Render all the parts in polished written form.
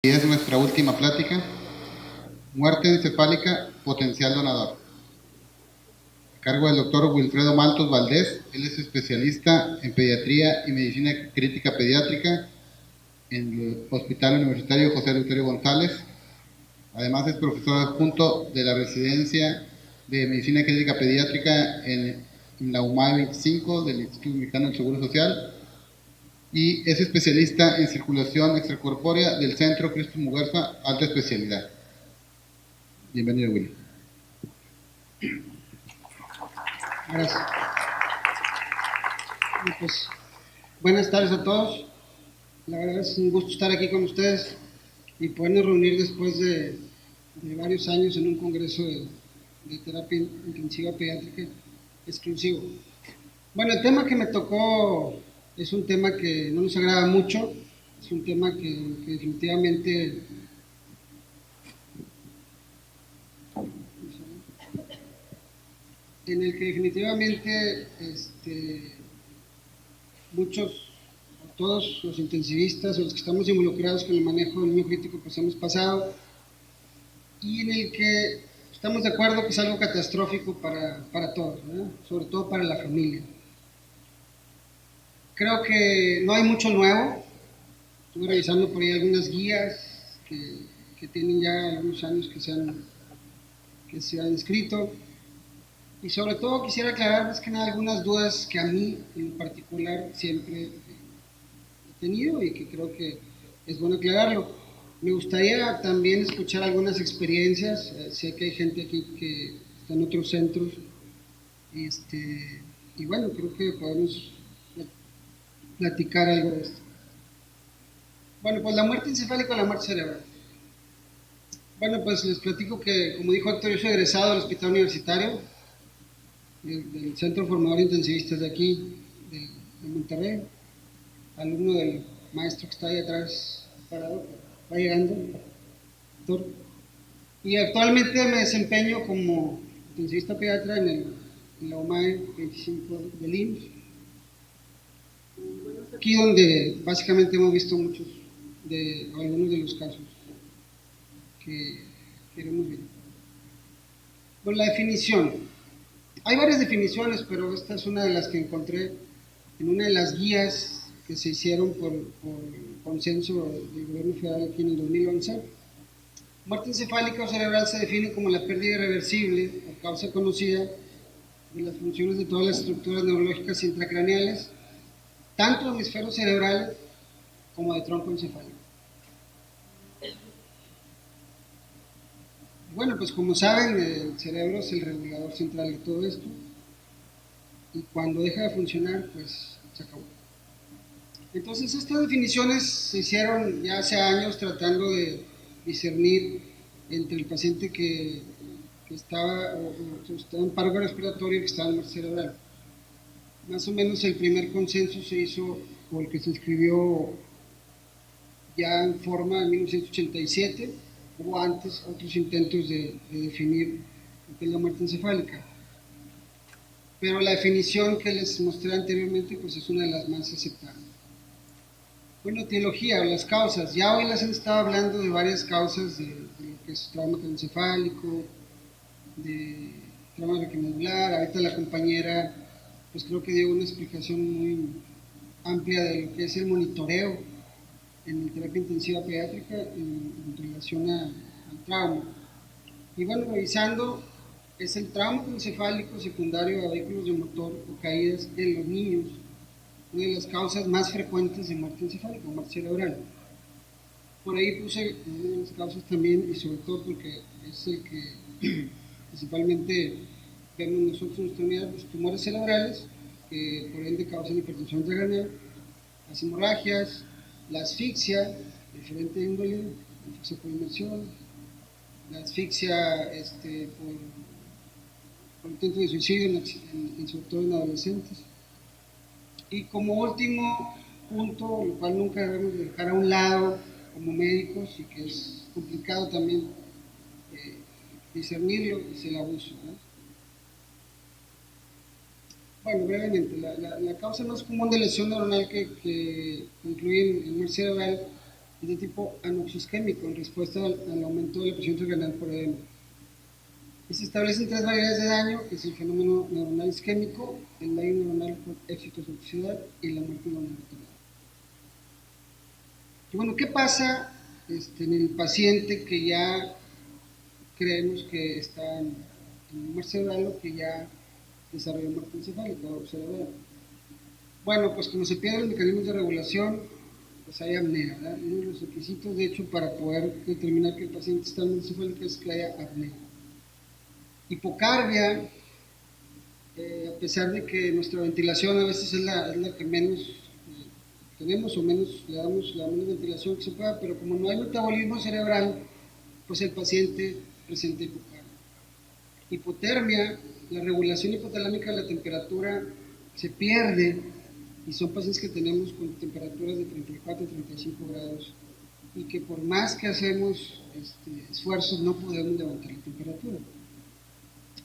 Y es nuestra última plática, muerte encefálica, potencial donador. A cargo del doctor Wilfredo Maltos Valdés. Él es especialista en pediatría y medicina crítica pediátrica en el Hospital Universitario José Eleuterio González. Además es profesor adjunto de la residencia de medicina crítica pediátrica en la UMAE 25 del Instituto Mexicano del Seguro Social. Y es especialista en circulación extracorpórea del Centro Cristo Muguerza, alta especialidad. Bienvenido, Willy. Gracias. Pues, buenas tardes a todos. La verdad es un gusto estar aquí con ustedes y podernos reunir después de varios años en un congreso de terapia intensiva pediátrica exclusivo. Bueno, el tema que me tocó es un tema que no nos agrada mucho, es un tema que definitivamente en el que definitivamente muchos, todos los intensivistas o los que estamos involucrados con el manejo del niño crítico pues hemos pasado, y en el que estamos de acuerdo que es algo catastrófico para todos, ¿verdad? Sobre todo para la familia. Creo que no hay mucho nuevo. Estuve revisando por ahí algunas guías que tienen ya algunos años que se han escrito, y sobre todo quisiera aclarar más que nada algunas dudas que a mí en particular siempre he tenido y que creo que es bueno aclararlo. Me gustaría también escuchar algunas experiencias. Sé que hay gente aquí que está en otros centros y bueno, creo que podemos platicar algo de esto. Bueno, pues la muerte encefálica o la muerte cerebral. Bueno, pues les platico que, como dijo Héctor, yo soy egresado del Hospital Universitario, del Centro Formador de Intensivistas de aquí, de Monterrey, alumno del maestro que está ahí atrás parado, va llegando, doctor. Y actualmente me desempeño como intensivista pediatra en la UMAE 25 del IMSS. Aquí donde básicamente hemos visto algunos de los casos que queremos ver. Bueno, la definición. Hay varias definiciones, pero esta es una de las que encontré en una de las guías que se hicieron por consenso del gobierno federal aquí en el 2011. Muerte encefálica o cerebral se define como la pérdida irreversible o causa conocida de las funciones de todas las estructuras neurológicas intracraneales, tanto de hemisferio cerebral como de tronco encefálico. Bueno, pues como saben, el cerebro es el regulador central de todo esto, y cuando deja de funcionar, pues se acabó. Entonces estas definiciones se hicieron ya hace años tratando de discernir entre el paciente que estaba en paro respiratorio y que estaba en muerte cerebral. Más o menos el primer consenso se hizo, o el que se escribió ya en forma en 1987. Hubo antes otros intentos de definir lo que es la muerte encefálica, pero la definición que les mostré anteriormente pues es una de las más aceptadas. Bueno, etiología o las causas. Ya hoy les han estado hablando de varias causas de lo que es trauma encefálico, de trauma requimodular. Ahorita la compañera pues creo que dio una explicación muy amplia de lo que es el monitoreo en la terapia intensiva pediátrica en relación al trauma. Y bueno, revisando, es el trauma encefálico secundario a vehículos de motor o caídas en los niños, una de las causas más frecuentes de muerte encefálica o muerte cerebral. Por ahí puse una de las causas también, y sobre todo porque es el que principalmente vemos nosotros en nuestra unidad, los tumores cerebrales, que por ende causan hipertensión intracraneal, las hemorragias, la asfixia de diferente índole, la asfixia por inmersión, la asfixia por intento de suicidio, sobre todo en adolescentes. Y como último punto, lo cual nunca debemos dejar a un lado como médicos y que es complicado también discernirlo, es el abuso, ¿no? Bueno, brevemente, la causa más común de lesión neuronal que incluye en muerte cerebral es de tipo anoxisquémico en respuesta al aumento de la presión renal por edema. Y se establecen tres variedades de daño, que es el fenómeno neuronal isquémico, el daño neuronal por excitotoxicidad y la muerte neuronal retardada. Y bueno, ¿qué pasa en el paciente que ya creemos que está en muerte cerebral o que ya desarrolló muerte encefálica o cerebral? Bueno, pues como se pierden los mecanismos de regulación, pues hay apnea, ¿verdad? Uno de los requisitos, de hecho, para poder determinar que el paciente está en muerte encefálica es que haya apnea. Hipocardia, a pesar de que nuestra ventilación a veces es la que menos tenemos o menos le damos la menos ventilación que se pueda, pero como no hay metabolismo cerebral, pues el paciente presenta hipocardia. Hipotermia, la regulación hipotalámica de la temperatura se pierde y son pacientes que tenemos con temperaturas de 34 a 35 grados y que por más que hacemos esfuerzos no podemos levantar la temperatura.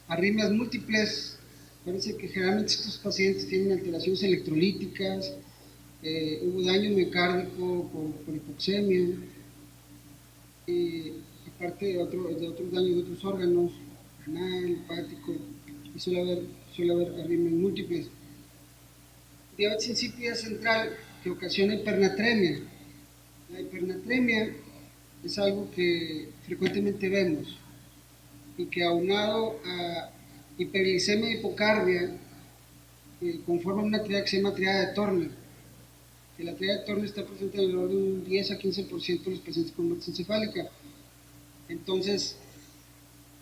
Arritmias múltiples, parece que generalmente estos pacientes tienen alteraciones electrolíticas, hubo daño miocárdico por hipoxemia, aparte de otros daños de otros órganos, renal, hepático, y suele haber arritmias múltiples. Diabetes insípida central que ocasiona hipernatremia. La hipernatremia es algo que frecuentemente vemos y que aunado a hiperglicemia y hipocardia conforman una triada que se llama triada de Turner. Que la triada de Turner está presente alrededor de un 10 a 15% de los pacientes con muerte encefálica. Entonces,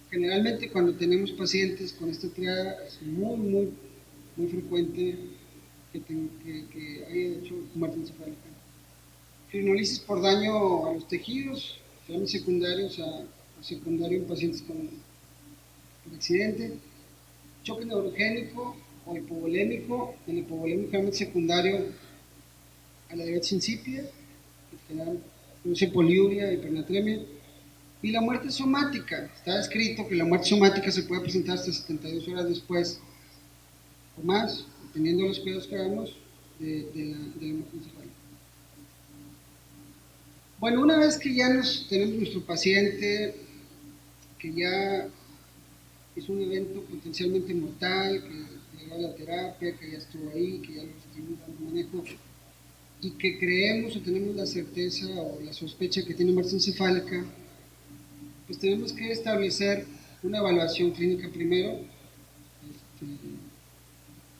generalmente cuando tenemos pacientes con esta triada es muy frecuente que haya hecho muerte encefálica. Crinolisis por daño a los tejidos, también secundarios secundario en pacientes con accidente, choque neurogénico o hipovolémico, el hipovolémico generalmente secundario a la diabetes insípida, que produce poliuria, hipernatremia, y la muerte somática. Está escrito que la muerte somática se puede presentar hasta 72 horas después o más, dependiendo de los cuidados que hagamos de la muerte encefálica. Bueno, una vez que ya tenemos nuestro paciente, que ya es un evento potencialmente mortal, que llegó a la terapia, que ya estuvo ahí, que ya lo estuvimos dando manejo, y que creemos o tenemos la certeza o la sospecha que tiene muerte encefálica, pues tenemos que establecer una evaluación clínica primero,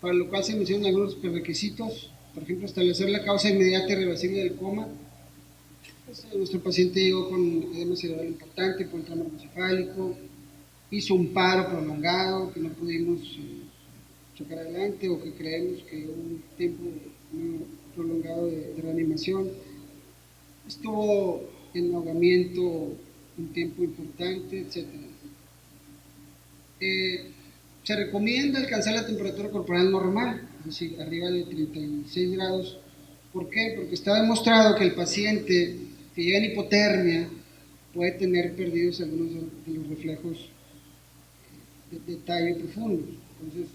para lo cual se mencionan algunos prerequisitos, por ejemplo, establecer la causa inmediata y irreversible del coma. Pues, nuestro paciente llegó con edema cerebral importante por el tramo encefálico, hizo un paro prolongado que no pudimos sacar adelante o que creemos que hubo un tiempo muy prolongado de reanimación, estuvo en ahogamiento un tiempo importante, etc. Se recomienda alcanzar la temperatura corporal normal, es decir, arriba de 36 grados. ¿Por qué? Porque está demostrado que el paciente que llega en hipotermia puede tener perdidos algunos de los reflejos de tallo profundo. Entonces,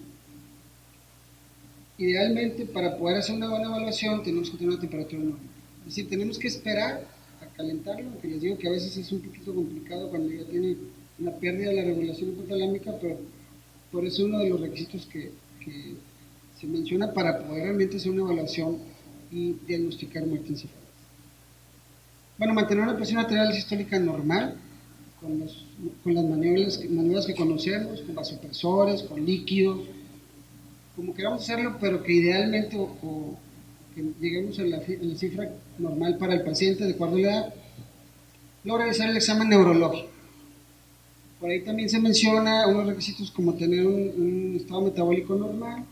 idealmente, para poder hacer una buena evaluación, tenemos que tener una temperatura normal. Es decir, tenemos que esperar a calentarlo, aunque les digo que a veces es un poquito complicado cuando ya tiene una pérdida de la regulación hipotalámica, pero por eso es uno de los requisitos que se menciona para poder realmente hacer una evaluación y diagnosticar muerte encefálica. Bueno, mantener una presión arterial sistólica normal, con las maniobras que conocemos, con vasopresores, con líquidos, como queramos hacerlo, pero que idealmente que lleguemos a la cifra normal para el paciente de acuerdo a la edad. Luego realizar el examen neurológico. Por ahí también se menciona unos requisitos como tener un estado metabólico normal,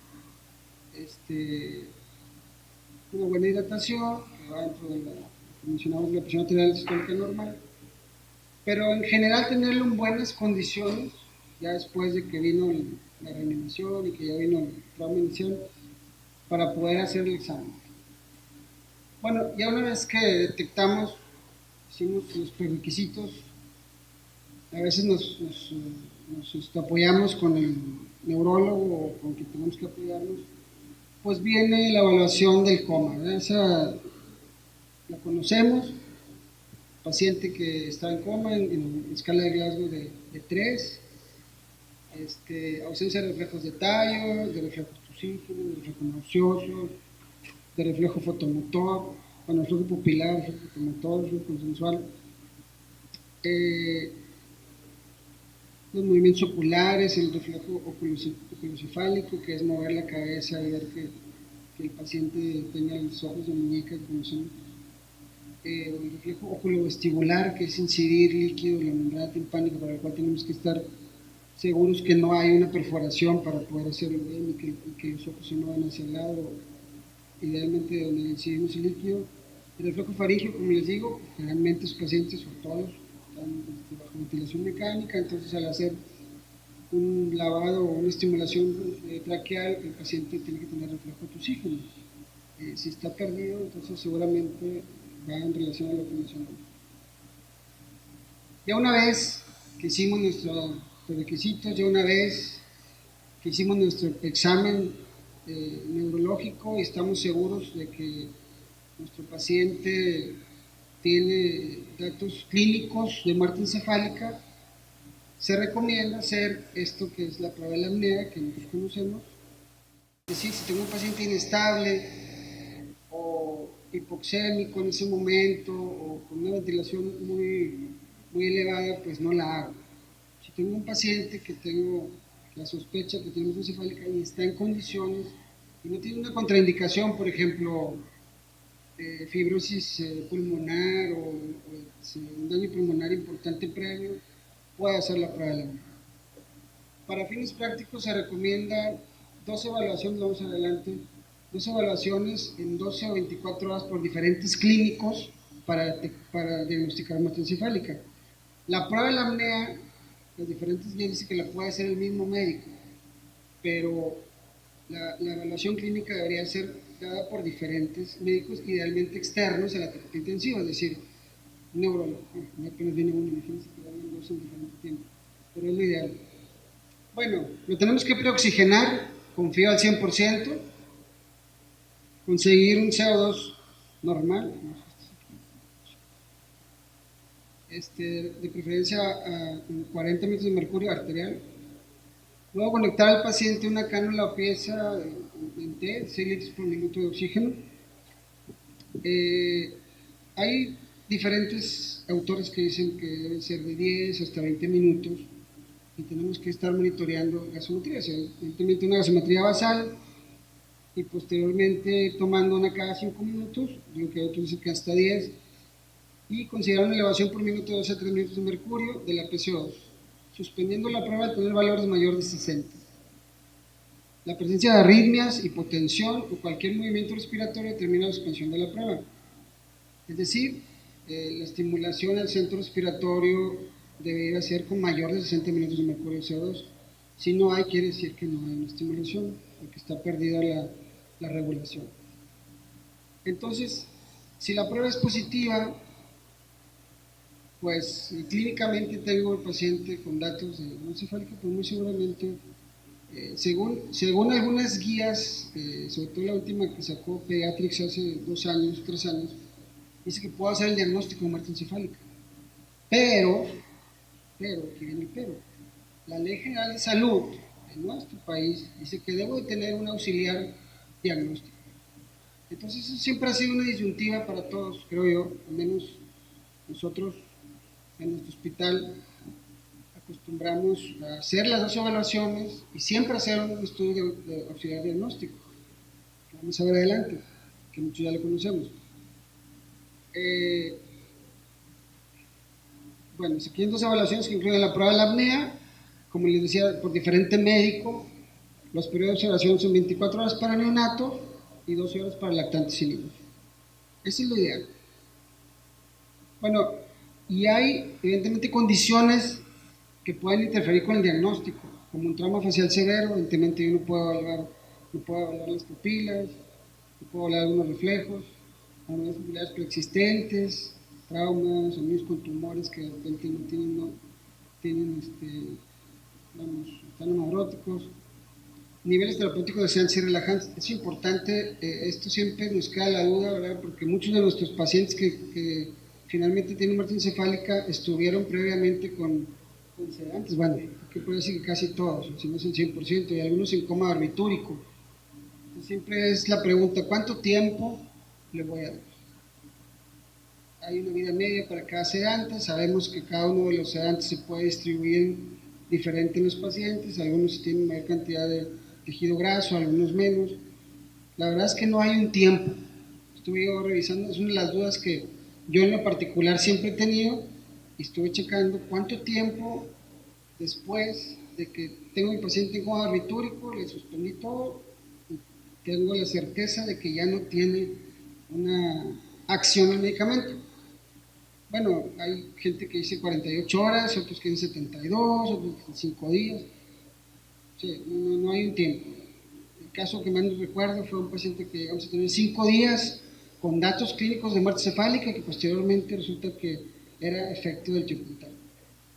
una buena hidratación, que va dentro de la que mencionamos, la presión arterial sistólica normal, pero en general tenerlo en buenas condiciones, ya después de que vino la reanimación y que ya vino el trauma inicial, para poder hacer el examen. Bueno, ya una vez que detectamos, hicimos los prerequisitos, a veces nos apoyamos con el neurólogo o con quien tenemos que apoyarnos, pues viene la evaluación del coma, ¿verdad? Esa la conocemos, paciente que está en coma en escala de Glasgow de 3, ausencia de reflejos de tallo, de reflejos tusígenos, de reflejos nauseosos, de reflejo fotomotor, bueno, reflejo pupilar, reflejo fotomotor, reflejo consensual, los movimientos oculares, el reflejo oculocefálico, que es mover la cabeza y ver que el paciente tenga los ojos de muñeca, conocemos. El reflejo oculovestibular, que es incidir líquido en la membrana timpánica, para el cual tenemos que estar seguros que no hay una perforación para poder hacerlo bien y que los ojos se no van hacia el lado, idealmente donde incidimos el líquido. El reflejo faríngeo, como les digo, generalmente sus pacientes, o todos, están bajo ventilación mecánica, entonces al hacer un lavado o una estimulación traqueal, el paciente tiene que tener reflejo tusígeno. Si está perdido, entonces seguramente va en relación a lo que mencionamos. Ya una vez que hicimos nuestros requisitos, ya una vez que hicimos nuestro examen neurológico y estamos seguros de que nuestro paciente tiene datos clínicos de muerte encefálica, se recomienda hacer esto que es la prueba de la apnea, que nosotros conocemos. Es decir, si tengo un paciente inestable o hipoxémico en ese momento o con una ventilación muy elevada, pues no la hago. Si tengo un paciente que tengo la sospecha que tiene muerte encefálica y está en condiciones y no tiene una contraindicación, por ejemplo, fibrosis pulmonar o un daño pulmonar importante previo, puede hacer la prueba de la apnea. Para fines prácticos se recomienda 2 evaluaciones, vamos adelante, 2 evaluaciones en 12 o 24 horas por diferentes clínicos para diagnosticar muerte encefálica. La prueba de la apnea, las diferentes guías dicen que la puede hacer el mismo médico, pero la evaluación clínica debería ser dada por diferentes médicos, idealmente externos a la terapia intensiva, es decir, neurólogo. No apenas viene uno, imagínense que vayan 2 en diferente tiempo, pero es lo ideal. Bueno, lo tenemos que preoxigenar, confío al 100%, conseguir un CO2 normal, de preferencia a 40 metros de mercurio arterial. Luego conectar al paciente una cánula o pieza en T, 6 litros por minuto de oxígeno. Hay diferentes autores que dicen que deben ser de 10 hasta 20 minutos y tenemos que estar monitoreando gasometría, o sea, evidentemente una gasometría basal y posteriormente tomando una cada 5 minutos, digo que hay otros dicen que hasta 10, y considerar una elevación por minuto de 2 a 3 minutos de mercurio de la PCO2, suspendiendo la prueba al tener valores mayores de 60. La presencia de arritmias, hipotensión o cualquier movimiento respiratorio determina la suspensión de la prueba. Es decir, la estimulación al centro respiratorio debería ser con mayor de 60 minutos de mercurio de CO2. Si no hay, quiere decir que no hay una estimulación, porque está perdida la regulación. Entonces, si la prueba es positiva, pues clínicamente tengo el paciente con datos de muerte encefálica, pues muy seguramente, según algunas guías, sobre todo la última que sacó Pediatrics hace 2 años, 3 años, dice que puedo hacer el diagnóstico de muerte encefálica. Pero, aquí viene el pero, la Ley General de Salud de nuestro país dice que debo de tener un auxiliar diagnóstico. Entonces eso siempre ha sido una disyuntiva para todos, creo yo, al menos nosotros en nuestro hospital acostumbramos a hacer las 2 evaluaciones y siempre hacer un estudio de auxiliar diagnóstico, que vamos a ver adelante, que muchos ya lo conocemos. Bueno, se quieren 2 evaluaciones que incluyen la prueba de la apnea, como les decía, por diferente médico. Los periodos de observación son 24 horas para neonato y 12 horas para lactantes y niños. Ese es lo ideal. Bueno, y hay evidentemente condiciones que pueden interferir con el diagnóstico, como un trauma facial severo. Evidentemente yo no puedo evaluar las pupilas, no puedo evaluar algunos reflejos, algunas pupilares preexistentes, traumas, niños con tumores que de repente no tienen están neuróticos, niveles terapéuticos de sedación y relajantes. Es importante, esto siempre nos queda la duda, ¿verdad? Porque muchos de nuestros pacientes que finalmente tienen muerte encefálica estuvieron previamente con sedantes, bueno, que puede decir que casi todos, si no es el 100%, y algunos en coma barbitúrico. Entonces, siempre es la pregunta, ¿cuánto tiempo le voy a dar? Hay una vida media para cada sedante, sabemos que cada uno de los sedantes se puede distribuir diferente en los pacientes, algunos tienen mayor cantidad de tejido graso, algunos menos. La verdad es que no hay un tiempo. Estuve yo revisando, es una de las dudas que yo en lo particular siempre he tenido, y estuve checando cuánto tiempo después de que tengo mi paciente en coma barbitúrico, le suspendí todo y tengo la certeza de que ya no tiene una acción al medicamento. Bueno, hay gente que dice 48 horas, otros que dicen 72, otros que dicen 5 días. Sí, no hay un tiempo. El caso que más recuerdo fue un paciente que llegamos a tener 5 días con datos clínicos de muerte cefálica que posteriormente resulta que era efecto del tiopental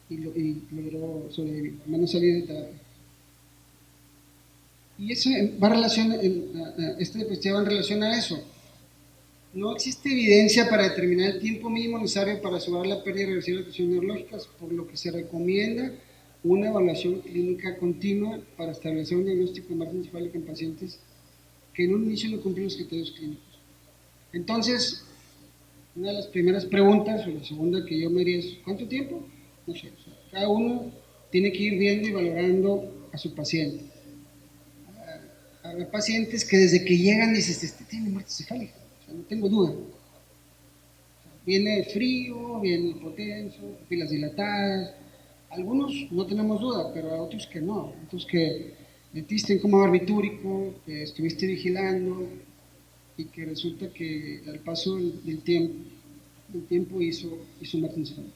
y logró sobrevivir, al menos salir de terapia. Y eso va esta diapositiva va en relación a eso. No existe evidencia para determinar el tiempo mínimo necesario para asegurar la pérdida y reversión de las funciones neurológicas, por lo que se recomienda una evaluación clínica continua para establecer un diagnóstico de muerte encefálica en pacientes que en un inicio no cumplen los criterios clínicos. Entonces, una de las primeras preguntas, o la segunda que yo me haría es, ¿cuánto tiempo? No sé, o sea, cada uno tiene que ir viendo y valorando a su paciente. Hay pacientes que desde que llegan dicen, este tiene muerte encefálica, o sea, no tengo duda. Viene frío, viene hipotenso, pilas dilatadas. Algunos no tenemos duda, pero hay otros que no. Otros que metiste en coma barbitúrico, que estuviste vigilando y que resulta que al paso del tiempo hizo muerte encefálica.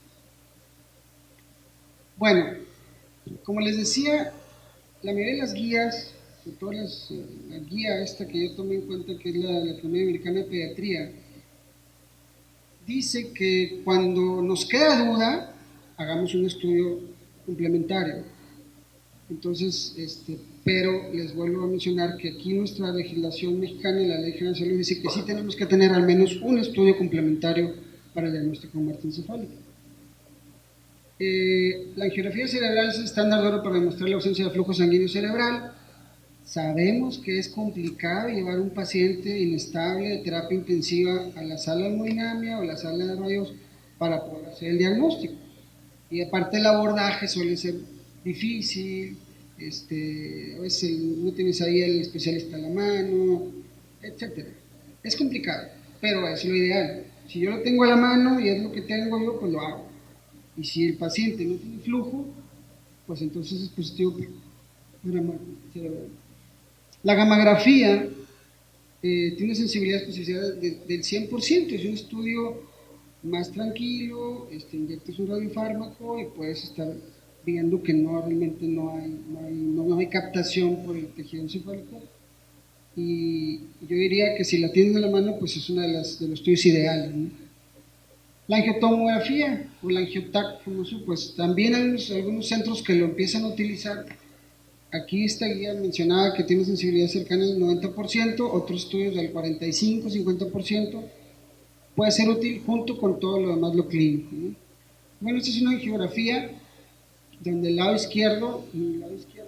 Bueno, como les decía, la mayoría de las guías, sobre todo la guía esta que yo tomé en cuenta, que es la Academia Americana de Pediatría, dice que cuando nos queda duda, hagamos un estudio complementario. Entonces, pero les vuelvo a mencionar que aquí nuestra legislación mexicana y la Ley General de Salud dice que sí tenemos que tener al menos un estudio complementario para el diagnóstico de muerte encefálica. La angiografía cerebral es el estándar de oro para demostrar la ausencia de flujo sanguíneo cerebral. Sabemos que es complicado llevar un paciente inestable de terapia intensiva a la sala de hemodinamia o la sala de rayos para poder hacer el diagnóstico. Y aparte el abordaje suele ser difícil, a veces no tienes ahí el especialista a la mano, etc. Es complicado, pero es lo ideal. Si yo lo tengo a la mano y es lo que tengo yo, pues lo hago. Y si el paciente no tiene flujo, pues entonces es positivo para muerte cerebral. La gammagrafía tiene sensibilidad y especificidad del 100%, es un estudio más tranquilo, inyectas un radiofármaco y puedes estar viendo que realmente no hay captación por el tejido encefálico. Y yo diría que si la tienes de la mano, pues es uno de los estudios ideales, ¿no? La angiotomografía o la angiotac famoso, pues también hay algunos centros que lo empiezan a utilizar. Aquí esta guía mencionaba que tiene sensibilidad cercana al 90%, otros estudios del 45, 50%. Puede ser útil junto con todo lo demás, lo clínico, ¿no? Bueno, esta es una angiografía donde el lado izquierdo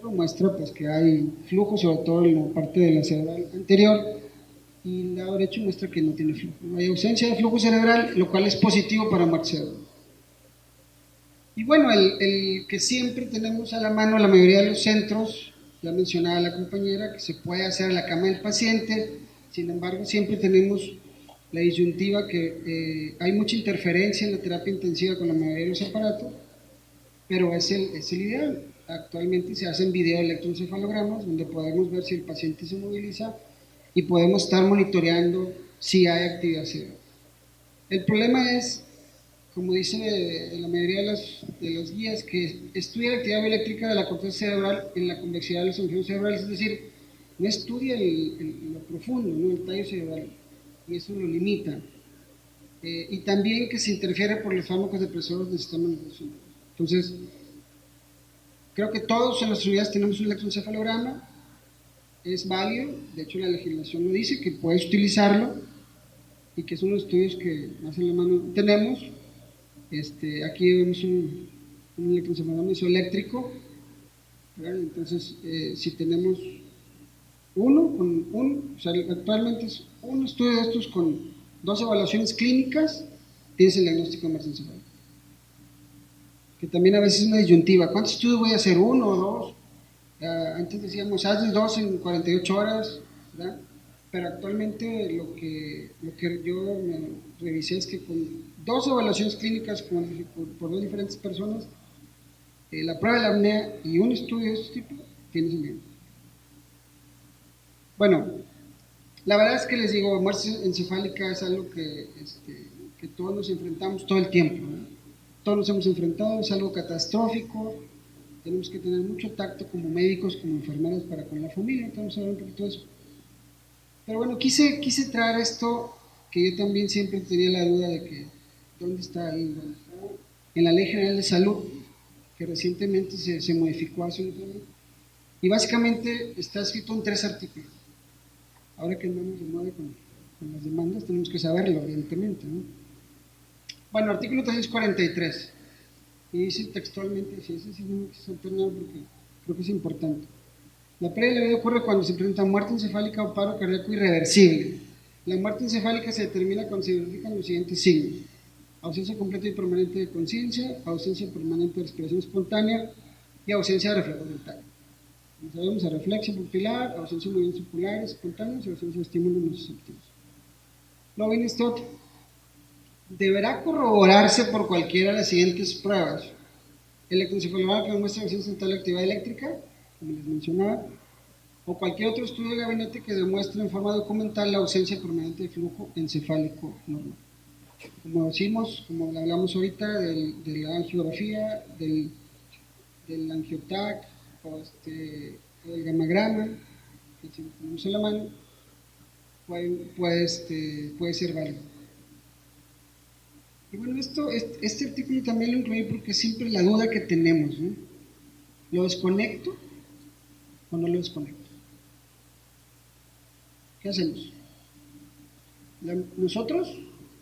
muestra pues, que hay flujo, sobre todo en la parte de la cerebral anterior, y el lado derecho muestra que no tiene flujo. Hay ausencia de flujo cerebral, lo cual es positivo para muerte cerebral. Y bueno, el que siempre tenemos a la mano la mayoría de los centros, ya mencionaba la compañera, que se puede hacer en la cama del paciente. Sin embargo, siempre tenemos la disyuntiva que hay mucha interferencia en la terapia intensiva con la mayoría de los aparatos, pero es el ideal. Actualmente se hacen videoelectroencefalogramas donde podemos ver si el paciente se moviliza y podemos estar monitoreando si hay actividad cerebral. El problema es, como dice la mayoría de las guías, que estudia la actividad bioeléctrica de la corteza cerebral en la convexidad de los hemisferios cerebrales, es decir, no estudia lo profundo, ¿no? El tallo cerebral, y eso lo limita. Y también que se interfiere por los fármacos depresores del sistema nervioso. Entonces, creo que todos en las unidades tenemos un electroencefalograma, es válido, de hecho la legislación lo dice, que puedes utilizarlo, y que son los estudios que más en la mano tenemos. Aquí vemos un electroencefalograma isoeléctrico, ¿verdad? Entonces, si tenemos o sea, actualmente es un estudio de estos con 2 evaluaciones clínicas, tienes el diagnóstico de encefálica. Que también a veces es una disyuntiva, ¿cuántos estudios voy a hacer? ¿1 o 2? Antes decíamos, haz 2 en 48 horas, ¿verdad? Pero actualmente lo que yo me revisé es que con 2 evaluaciones clínicas por 2 diferentes personas, la prueba de la apnea y un estudio de este tipo, tienes el diagnóstico. Bueno, la verdad es que les digo, muerte encefálica es algo que todos nos enfrentamos todo el tiempo, ¿no? Todos nos hemos enfrentado, es algo catastrófico, tenemos que tener mucho tacto como médicos, como enfermeras para con la familia, estamos hablando un poquito de eso. Pero bueno, quise traer esto, que yo también siempre tenía la duda de que, ¿dónde está ahí? Bueno, en la Ley General de Salud, que recientemente se modificó hace un año, y básicamente está escrito en 3 artículos. Ahora que andamos de moda con las demandas, tenemos que saberlo, evidentemente, ¿no? Bueno, artículo 343, y dice textualmente, si ese sí no quise saltar porque creo que es importante. La pérdida de la vida ocurre cuando se presenta muerte encefálica o paro cardíaco irreversible. La muerte encefálica se determina cuando se identifican los siguientes signos: ausencia completa y permanente de conciencia, ausencia permanente de respiración espontánea y ausencia de reflejo mental. Como sabemos, reflexia pupilar, ausencia de movimientos oculares espontáneos y ausencia de estímulos nociceptivos. Luego viene este otro. Deberá corroborarse por cualquiera de las siguientes pruebas: electroencefalograma que demuestre ausencia de tal actividad eléctrica, como les mencionaba, o cualquier otro estudio de gabinete que demuestre en forma documental la ausencia permanente de flujo encefálico normal. Como decimos, como hablamos ahorita de la angiografía, del angiotac o el gamagrama, que si lo tenemos en la mano, puede ser válido. Y bueno, este artículo también lo incluí porque siempre la duda que tenemos, ¿no? ¿Lo desconecto o no lo desconecto? ¿Qué hacemos? Nosotros,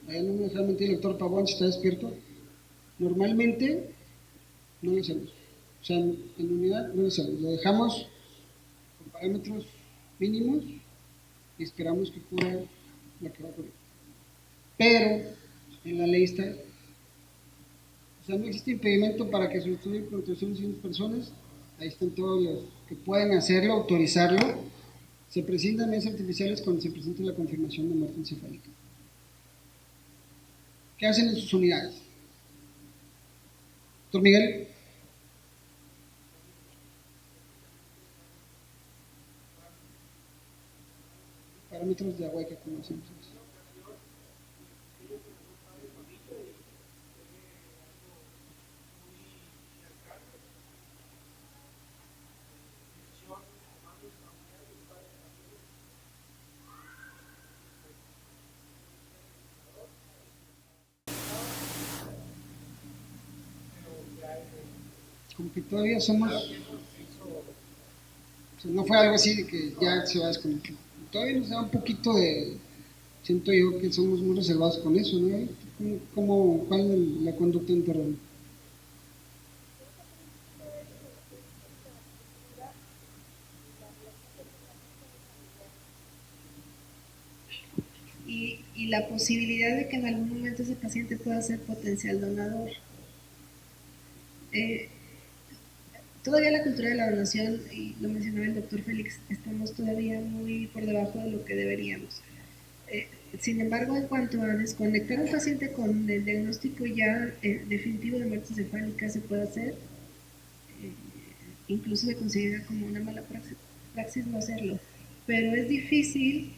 allá no me deja mentir el doctor Pavón si está despierto, normalmente no lo hacemos. O sea, en unidad no lo hacemos. Lo dejamos con parámetros mínimos y esperamos que cubra la que va a ocurrir. Pero en la ley está, o sea, no existe impedimento para que se estudie con 300 personas. Ahí están todos los que pueden hacerlo, autorizarlo. Se presentan medidas artificiales cuando se presenta la confirmación de muerte encefálica. ¿Qué hacen en sus unidades? Doctor Miguel. Parámetros de agua que conocemos. Como que todavía somos, o sea, no fue algo así de que ya se va a desconectar. Todavía nos da un poquito de, siento yo que somos muy reservados con eso, ¿no? ¿Cuál es la conducta en terreno? Y la posibilidad de que en algún momento ese paciente pueda ser potencial donador. Todavía la cultura de la donación, y lo mencionaba el doctor Félix, estamos todavía muy por debajo de lo que deberíamos. Sin embargo, en cuanto a desconectar a un paciente con el diagnóstico ya definitivo de muerte encefálica, se puede hacer. Incluso se considera como una mala praxis no hacerlo. Pero es difícil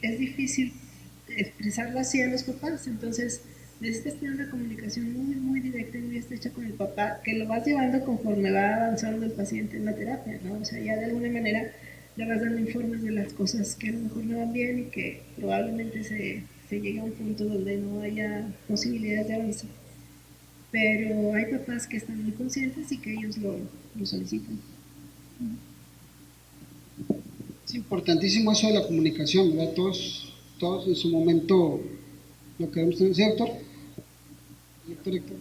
expresarlo así a los papás. Entonces, necesitas tener una comunicación muy, muy directa y muy estrecha con el papá, que lo vas llevando conforme va avanzando el paciente en la terapia, ¿no? O sea, ya de alguna manera le vas dando informes de las cosas que a lo mejor no van bien y que probablemente se llegue a un punto donde no haya posibilidades de avanzar. Pero hay papás que están muy conscientes y que ellos lo solicitan. Es importantísimo eso de la comunicación, ¿verdad? Todos en su momento lo queremos tener, ¿sí, doctor? Doctor Héctor.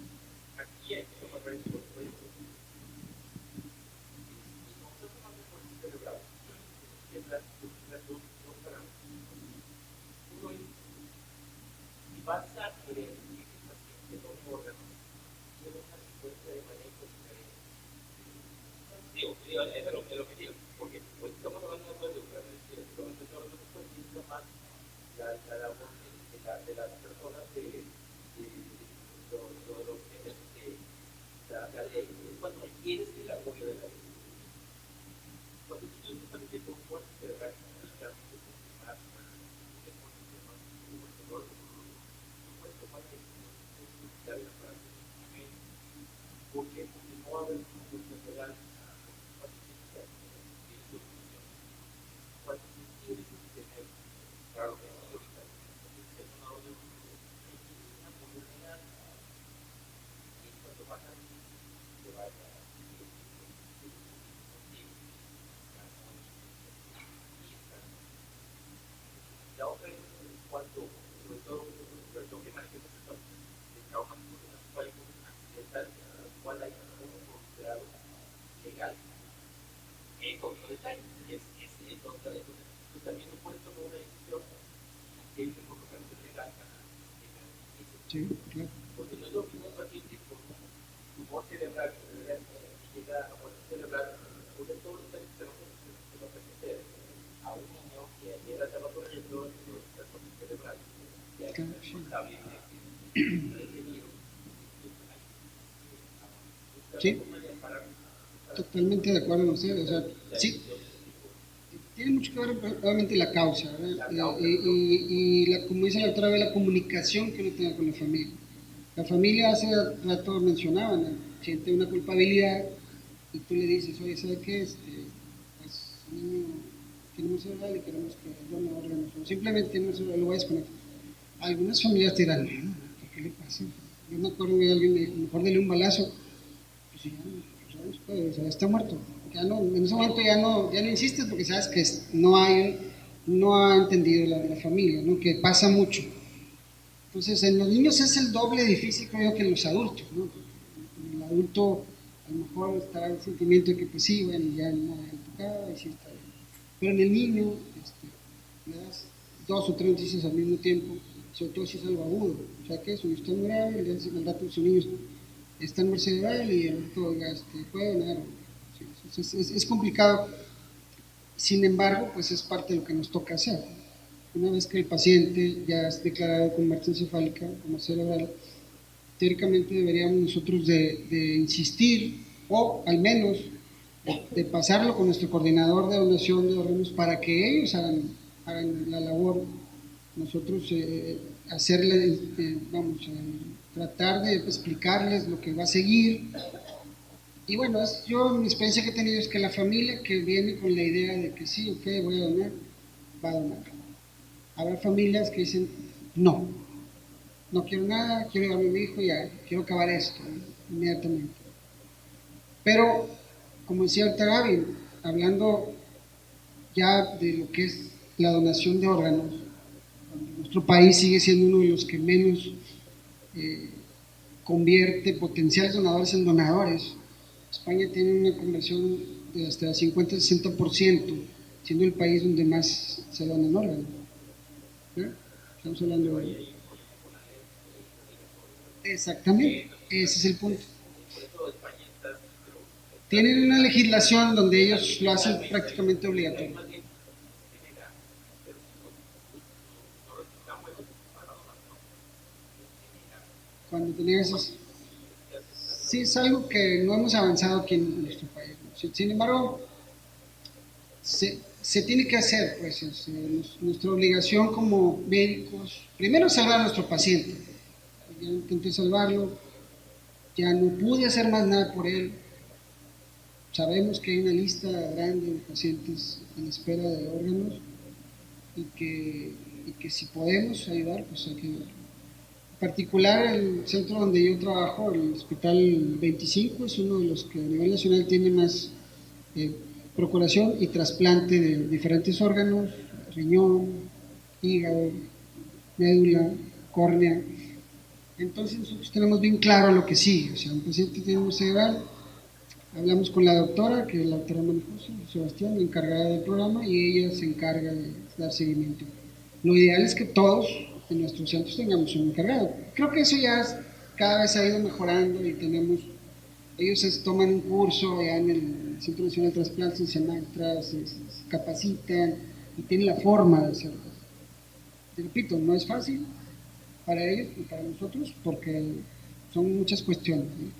Sí, claro. Sí, totalmente de acuerdo con usted. O sea, sí, tiene mucho que ver obviamente la causa, ¿verdad? Como dice la doctora, la comunicación que uno tenga con la familia. La familia hace rato mencionaban, ¿no? Siente una culpabilidad y tú le dices, oye, ¿sabes qué? Pues, niño, tenemos cerebral y queremos que done órganos, o simplemente tenemos cerebral, lo voy a desconectar. Algunas familias te dirán, no, ¿qué le pasa? Yo me acuerdo de alguien me dijo, mejor dele un balazo, pues ya no se puede, o sea, está muerto. Ya no, en ese momento ya no insistes porque sabes que no ha entendido la familia, ¿no? Que pasa mucho. Entonces, en los niños es el doble difícil, creo, que en los adultos, ¿no? En el adulto, a lo mejor está el sentimiento de que, pues sí, bueno, ya no hay tocado, y sí está bien. Pero en el niño, le das 2 o 3 noticias al mismo tiempo, sobre todo si es algo agudo. O sea, que su niño está muy grave, le dicen al rato su niño está en muerte cerebral y el rato, puede donar. Sí, es complicado. Sin embargo, pues es parte de lo que nos toca hacer. Una vez que el paciente ya es declarado con muerte encefálica, con muerte cerebral, teóricamente deberíamos nosotros de insistir o al menos de pasarlo con nuestro coordinador de donación de órganos para que ellos hagan la labor, nosotros hacerle, tratar de explicarles lo que va a seguir. Y bueno, yo mi experiencia que he tenido es que la familia que viene con la idea de que sí, ok, voy a donar, va a donar. Habrá familias que dicen, no, no quiero nada, quiero llevarme a mi hijo y ya, quiero acabar esto, ¿no? Inmediatamente. Pero, como decía ahorita Gaby, hablando ya de lo que es la donación de órganos, nuestro país sigue siendo uno de los que menos convierte potenciales donadores en donadores. España tiene una conversión de hasta 50-60%, siendo el país donde más se donan órganos. ¿Eh? Estamos hablando de... Exactamente, ese es el punto. Tienen una legislación donde ellos lo hacen prácticamente obligatorio. Cuando tenías esos... Sí, es algo que no hemos avanzado aquí en nuestro país, ¿no? Sin embargo, se tiene que hacer, pues, nuestra obligación como médicos, primero salvar a nuestro paciente. Ya intenté salvarlo, ya no pude hacer más nada por él. Sabemos que hay una lista grande de pacientes en espera de órganos y que si podemos ayudar, pues hay que ayudar. En particular, el centro donde yo trabajo, el Hospital 25, es uno de los que a nivel nacional tiene más procuración y trasplante de diferentes órganos, riñón, hígado, médula, córnea. Entonces nosotros tenemos bien claro lo que sigue. O sea, un paciente tiene un cerebral, hablamos con la doctora, que es la doctora Manojosa, Sebastián, encargada del programa, y ella se encarga de dar seguimiento. Lo ideal es que todos en nuestros centros tengamos un encargado. Creo que eso ya cada vez ha ido mejorando y tenemos, ellos toman un curso ya en el Centro Nacional de Trasplantes, se maestran, se capacitan y tienen la forma de hacerlo. Te repito, no es fácil para ellos y para nosotros porque son muchas cuestiones, ¿no?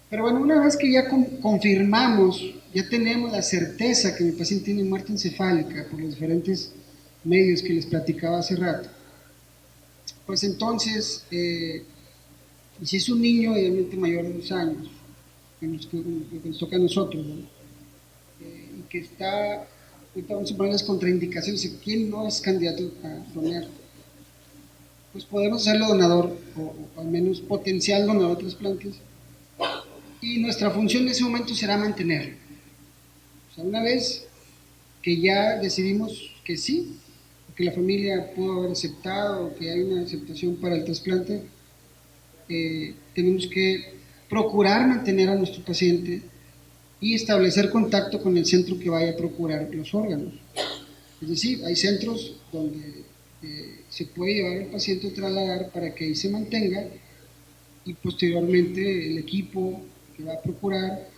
Pero bueno, una vez que ya confirmamos, ya tenemos la certeza que mi paciente tiene muerte encefálica por los diferentes medios que les platicaba hace rato, pues entonces, y si es un niño idealmente mayor de 2 años, que nos toca a nosotros, ¿no? Y que está, ahorita vamos a poner las contraindicaciones, ¿quién no es candidato a donar? Pues podemos hacerlo donador, o al menos potencial donador de trasplantes, y nuestra función en ese momento será mantenerlo. O sea, una vez que ya decidimos que sí, que la familia pudo haber aceptado, que hay una aceptación para el trasplante, tenemos que procurar mantener a nuestro paciente y establecer contacto con el centro que vaya a procurar los órganos. Es decir, hay centros donde se puede llevar al paciente a trasladar para que ahí se mantenga y posteriormente el equipo que va a procurar,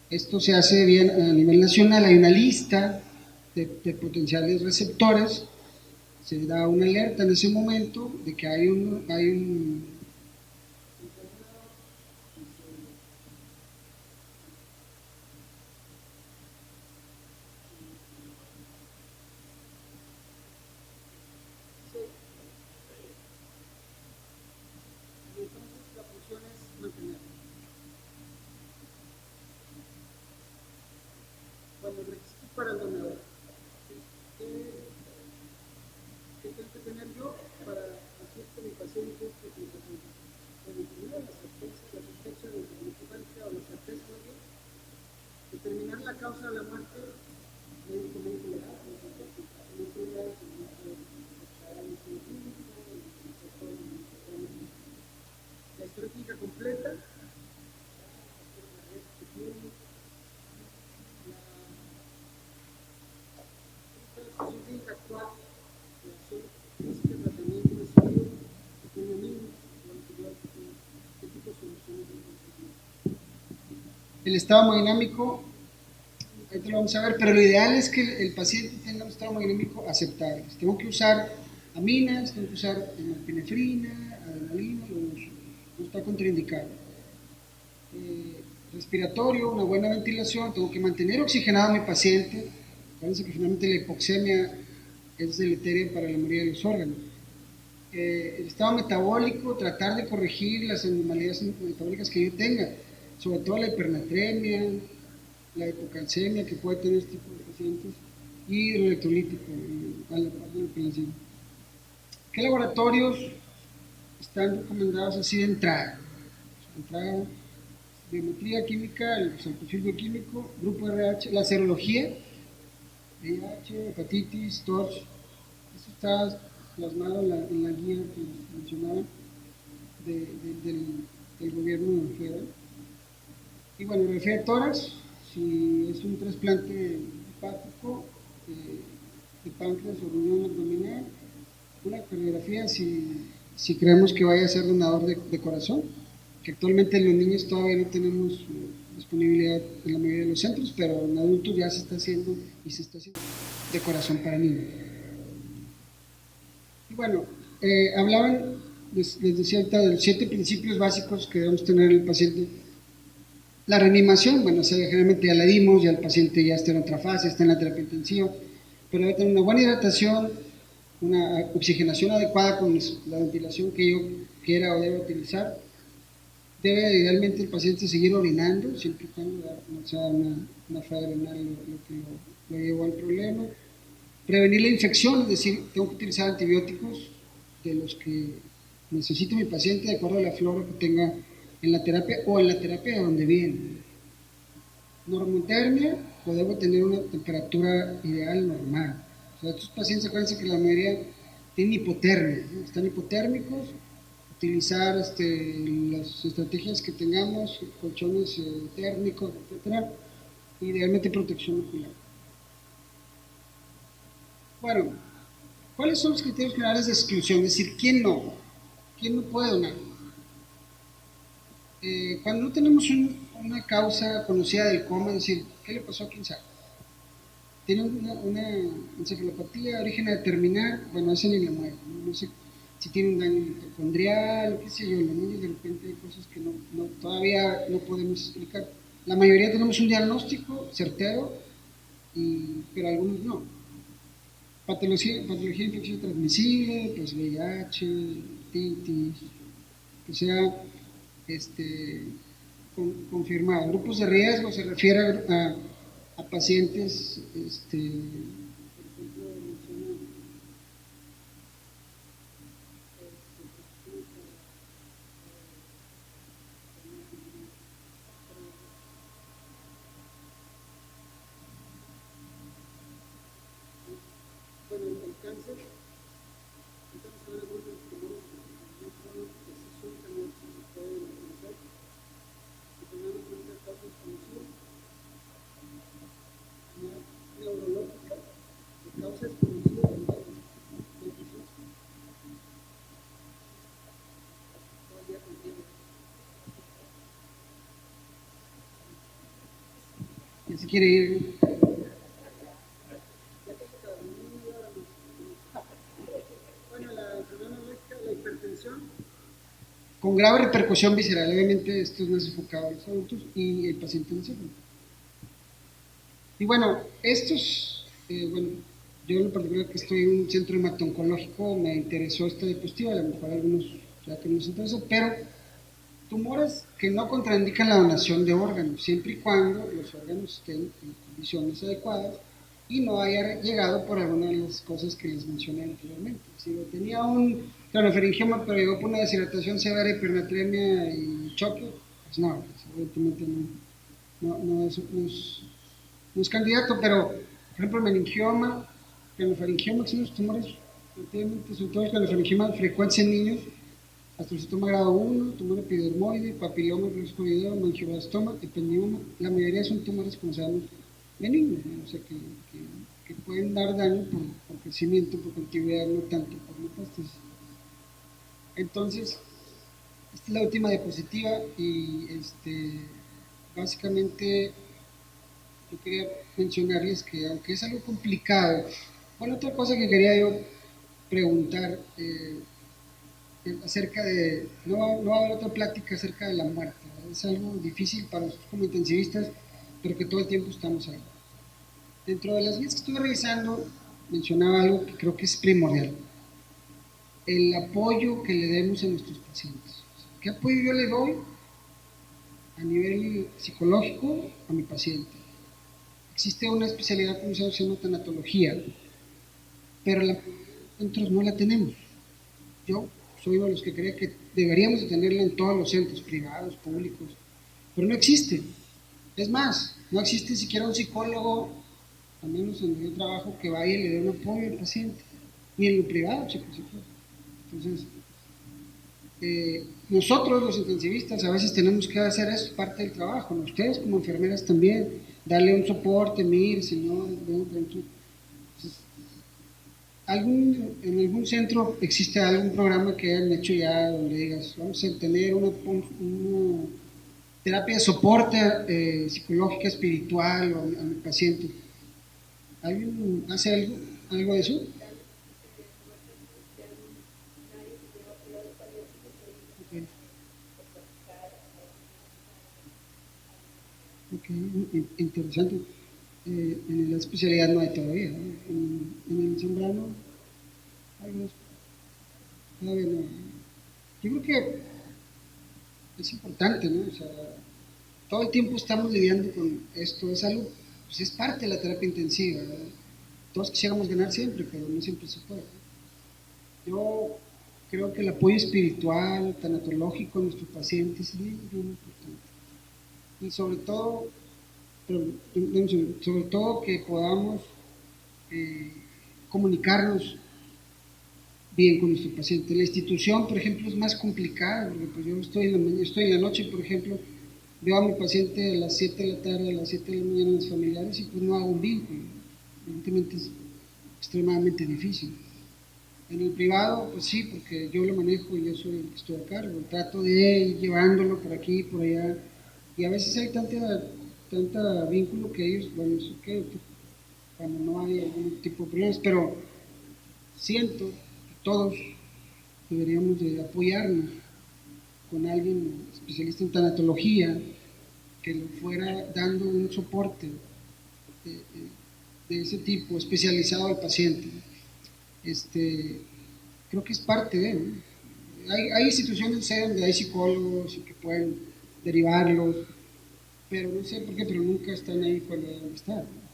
esto se hace bien a nivel nacional, hay una lista de potenciales receptores, se da una alerta en ese momento de que hay un bueno, el requisito para el donador. ¿Qué tengo que tener yo para hacer que mi paciente esté con mi paciente? Bueno, primero la sospecha de encefálica o la certeza más bien, determinar la causa de la muerte médicamente legal, no autoridades, la historia clínica completa, actual, el tratamiento recibido, qué tipo de soluciones. El estado hemodinámico, ahorita lo vamos a ver, pero lo ideal es que el paciente tenga un estado hemodinámico aceptable. Tengo que usar aminas, tengo que usar norepinefrina, adrenalina, no está contraindicado. Respiratorio, una buena ventilación, tengo que mantener oxigenado a mi paciente. Acuérdense que finalmente la hipoxemia es deleteria para la mayoría de los órganos. El estado metabólico, tratar de corregir las anormalidades metabólicas que yo tenga, sobre todo la hipernatremia, la hipocalcemia que puede tener este tipo de pacientes, y hidroelectrolítico, ¿Qué laboratorios están recomendados así de entrada? Biometría química, el perfil bioquímico, grupo RH, la serología, VIH, hepatitis, TORCH, eso está plasmado en la guía que mencionaba del gobierno federal. Y bueno, refiere a tórax, si es un trasplante hepático, de páncreas o riñón abdominal, una cardiografía si creemos que vaya a ser donador de corazón, que actualmente en los niños todavía no tenemos disponibilidad en la mayoría de los centros, pero en adultos ya se está haciendo y se está haciendo de corazón para niños. Y bueno, hablaban, les decía ahorita, de los 7 principios básicos que debemos tener en el paciente. La reanimación, bueno, generalmente ya la dimos, ya el paciente ya está en otra fase, está en la terapia intensiva, pero debe tener una buena hidratación, una oxigenación adecuada con la ventilación que yo quiera o deba utilizar. Debe idealmente el paciente seguir orinando, siempre y cuando no sea una falla renal lo que lo llevó al problema. Prevenir la infección, es decir, tengo que utilizar antibióticos de los que necesite mi paciente de acuerdo a la flora que tenga en la terapia o en la terapia de donde viene. Normotermia, o debo tener una temperatura ideal normal. O sea, estos pacientes, acuérdense que la mayoría tienen hipotermia, ¿no? Están hipotérmicos, utilizar las estrategias que tengamos, colchones térmicos, etcétera, idealmente protección ocular. Bueno, ¿cuáles son los criterios generales de exclusión? Es decir, ¿quién no? ¿Quién no puede donar? Cuando no tenemos una causa conocida del coma, es decir, ¿qué le pasó a quién sabe? Tiene una encefalopatía de origen a determinar, bueno, ese ni la mueve, no sé si tiene un daño mitocondrial, qué sé yo, en los niños de repente hay cosas que todavía no podemos explicar. La mayoría tenemos un diagnóstico certero, pero algunos no. Patología infecciosa transmisible, pues VIH, hepatitis, que sea confirmado. Grupos de riesgo se refiere a pacientes, bueno, el cáncer, entonces son algunos de los tumores que se surgen y se pueden utilizar, y tenemos muchas causas conocidas, neurológicas, de causas conocidas de todavía contiene. ¿Quién se quiere ir? Bueno, la enfermedad neurológica, la hipertensión, con grave repercusión visceral, obviamente esto es más enfocado a los adultos y el paciente encéfalo. Y bueno, bueno, yo en lo particular que estoy en un centro hemato-oncológico, me interesó esta diapositiva, a lo mejor algunos ya que nos interesa, pero tumores que no contraindican la donación de órganos, siempre y cuando los órganos estén en condiciones adecuadas y no haya llegado por alguna de las cosas que les mencioné anteriormente. Si tenía un craniofaringioma, pero llegó por una deshidratación severa, hipernatremia y choque, pues no, evidentemente no es candidato, pero por ejemplo meningioma, craniofaringioma, que son los tumores, sobre todo el craniofaringioma frecuentes en niños, astrocitoma grado 1, tumor epidermoide, papiloma, glioblastoma, angioblastoma, ependioma, la mayoría son tumores, como sabemos, benignos, ¿no? O sea, que pueden dar daño por crecimiento, por continuidad, no tanto por metástasis. Entonces, esta es la última diapositiva y básicamente yo quería mencionarles que aunque es algo complicado, bueno, otra cosa que quería yo preguntar acerca de, no va a haber otra plática acerca de la muerte, ¿verdad? Es algo difícil para nosotros como intensivistas, pero que todo el tiempo estamos ahí. Dentro de las guías que estuve revisando, mencionaba algo que creo que es primordial, el apoyo que le demos a nuestros pacientes. ¿Qué apoyo yo le doy a nivel psicológico a mi paciente? Existe una especialidad como se llama tanatología, pero nosotros no la tenemos. Yo soy uno de los que cree que deberíamos de tenerla en todos los centros, privados, públicos, pero no existe. Es más, no existe siquiera un psicólogo, al menos en el trabajo, que vaya y le dé un apoyo al paciente, ni en lo privado, chicos. Entonces, nosotros los intensivistas a veces tenemos que hacer eso, parte del trabajo, ¿no? Ustedes como enfermeras también, darle un soporte, mire, señor, ven tranquilo. ¿En algún centro existe algún programa que hayan hecho ya donde digas, vamos a tener una terapia de soporte psicológica, espiritual a mi paciente? ¿Alguien hace algo de eso? Okay. Interesante. En la especialidad no hay todavía, ¿no? En el Zambrano, algo todavía no. Yo creo que es importante, ¿no? O sea, todo el tiempo estamos lidiando con esto, es algo, pues es parte de la terapia intensiva, ¿verdad? Todos quisiéramos ganar siempre, pero no siempre se puede. Yo creo que el apoyo espiritual, tanatológico a nuestros pacientes es bien importante. Y sobre todo que podamos comunicarnos bien con nuestro paciente. La institución, por ejemplo, es más complicada, porque pues yo estoy en la noche, por ejemplo, veo a mi paciente a las 7 de la tarde, a las 7 de la mañana en los familiares y pues no hago un vínculo. Evidentemente es extremadamente difícil. En el privado, pues sí, porque yo lo manejo y yo soy el que estoy a cargo. Trato de ir llevándolo por aquí, por allá. Y a veces hay tanta vínculo que ellos, bueno, eso que cuando no hay algún tipo de problemas, pero siento que todos deberíamos de apoyarnos con alguien especialista en tanatología que le fuera dando un soporte de ese tipo, especializado al paciente. Creo que es parte de, ¿no? Hay instituciones donde hay psicólogos y que pueden derivarlos, pero no sé por qué, pero nunca están ahí cuando deben estar, ¿no?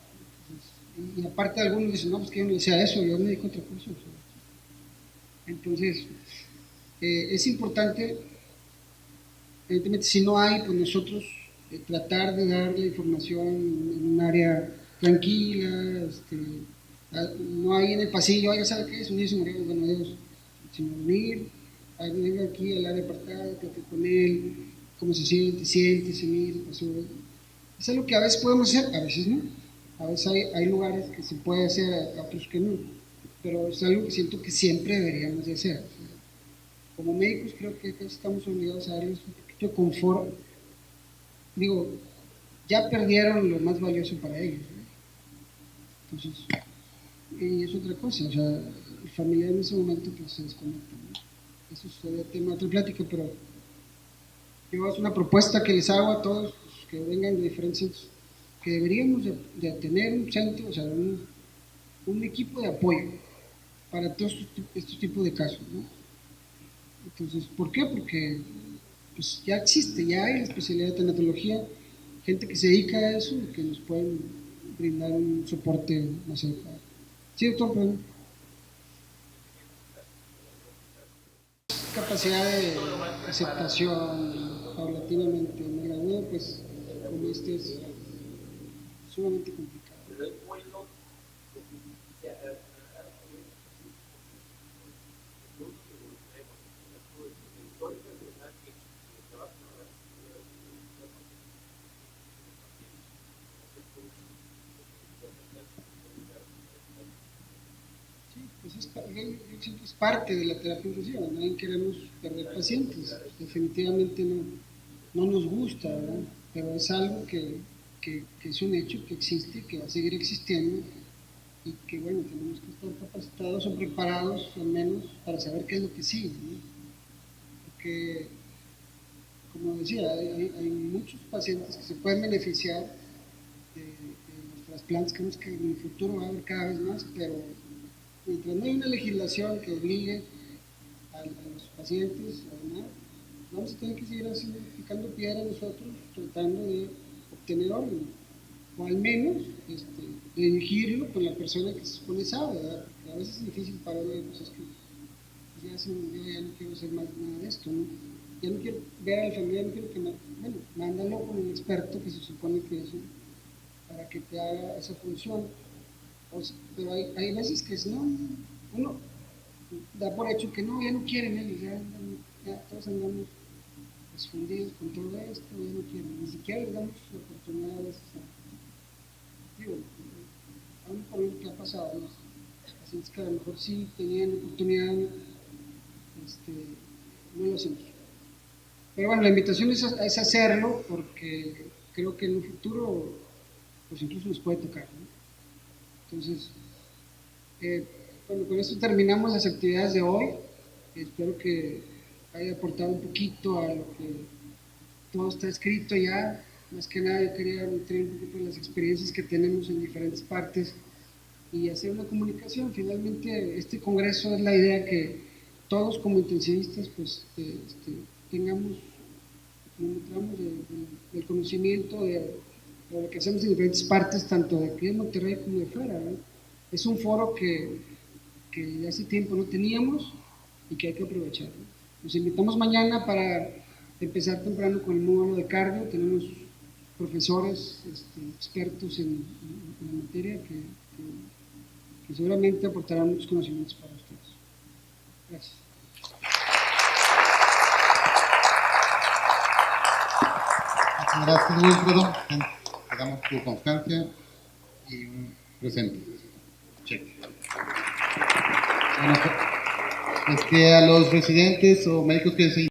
Entonces, y aparte algunos dicen, no, pues que yo no desea eso, yo me dedico a otra cosa. O sea. Entonces, es importante, evidentemente, si no hay, pues nosotros tratar de dar la información en un área tranquila, no hay en el pasillo, ya sabe qué es, unirse, bueno, Dios, sino unir, venga aquí al área apartada, platicar con él, cómo se siente, siéntese, mire, pasó. Es algo que a veces podemos hacer, a veces no. A veces hay lugares que se puede hacer, a otros que no. Pero es algo que siento que siempre deberíamos de hacer. Como médicos creo que estamos obligados a darles un poquito de confort. Digo, ya perdieron lo más valioso para ellos, ¿no? Entonces, y es otra cosa, o sea, el familiar en ese momento pues se desconecta, ¿no? Eso sería tema de otra plática, pero yo es una propuesta que les hago a todos pues, que vengan de diferentes, que deberíamos de tener un centro, o sea, un equipo de apoyo para todos estos tipos de casos, ¿no? Entonces, ¿por qué? Porque pues, ya existe, ya hay la especialidad de tanatología, gente que se dedica a eso y que nos pueden brindar un soporte más adecuado. Sí, doctor, perdón. Capacidad de aceptación paulatinamente. En el agudo, pues, como es sumamente complicado. Pues yo siento que es parte de la terapia intensiva, nadie queremos perder pacientes, definitivamente no nos gusta, ¿verdad? Pero es algo que es un hecho, que existe, que va a seguir existiendo y que bueno, tenemos que estar capacitados o preparados al menos para saber qué es lo que sigue, ¿no? Porque, como decía, hay muchos pacientes que se pueden beneficiar de los trasplantes, creemos que en el futuro va a haber cada vez más, pero mientras no hay una legislación que obligue a los pacientes a donar, vamos a tener que seguir así, picando piedra nosotros, tratando de obtener órganos, o al menos dirigirlo con la persona que se supone sabe, ¿verdad? Porque a veces es difícil para ellos, pues es que yo ya no quiero hacer más nada de esto, ¿no? Ya no quiero ver a la familia, no quiero que bueno, mándalo con un experto que se supone que es para que te haga esa función. Pero hay veces que no, uno da por hecho que no, ya no quieren ellos, ya todos andamos escondidos con todo esto, ya no quieren, ni siquiera les damos la oportunidad a veces, digo, aún por lo que ha pasado, los pacientes que a lo mejor sí tenían oportunidad, no lo hacemos. Pero bueno, la invitación es hacerlo porque creo que en un futuro pues incluso nos puede tocar, ¿no? Entonces, bueno, con esto terminamos las actividades de hoy. Espero que haya aportado un poquito a lo que todo está escrito ya. Más que nada yo quería nutrir un poquito de las experiencias que tenemos en diferentes partes y hacer una comunicación. Finalmente, este congreso es la idea que todos como intensivistas pues tengamos, nutramos del conocimiento de lo que hacemos en diferentes partes, tanto de aquí de Monterrey como de fuera, ¿no? Es un foro que hace tiempo no teníamos y que hay que aprovechar, ¿no? Nos invitamos mañana para empezar temprano con el módulo de cardio. Tenemos profesores expertos en la materia que seguramente aportarán muchos conocimientos para ustedes. Gracias. Gracias, Wilfredo. Te damos tu constancia y un presente. Cheque. Bueno, pues que a los residentes o médicos que se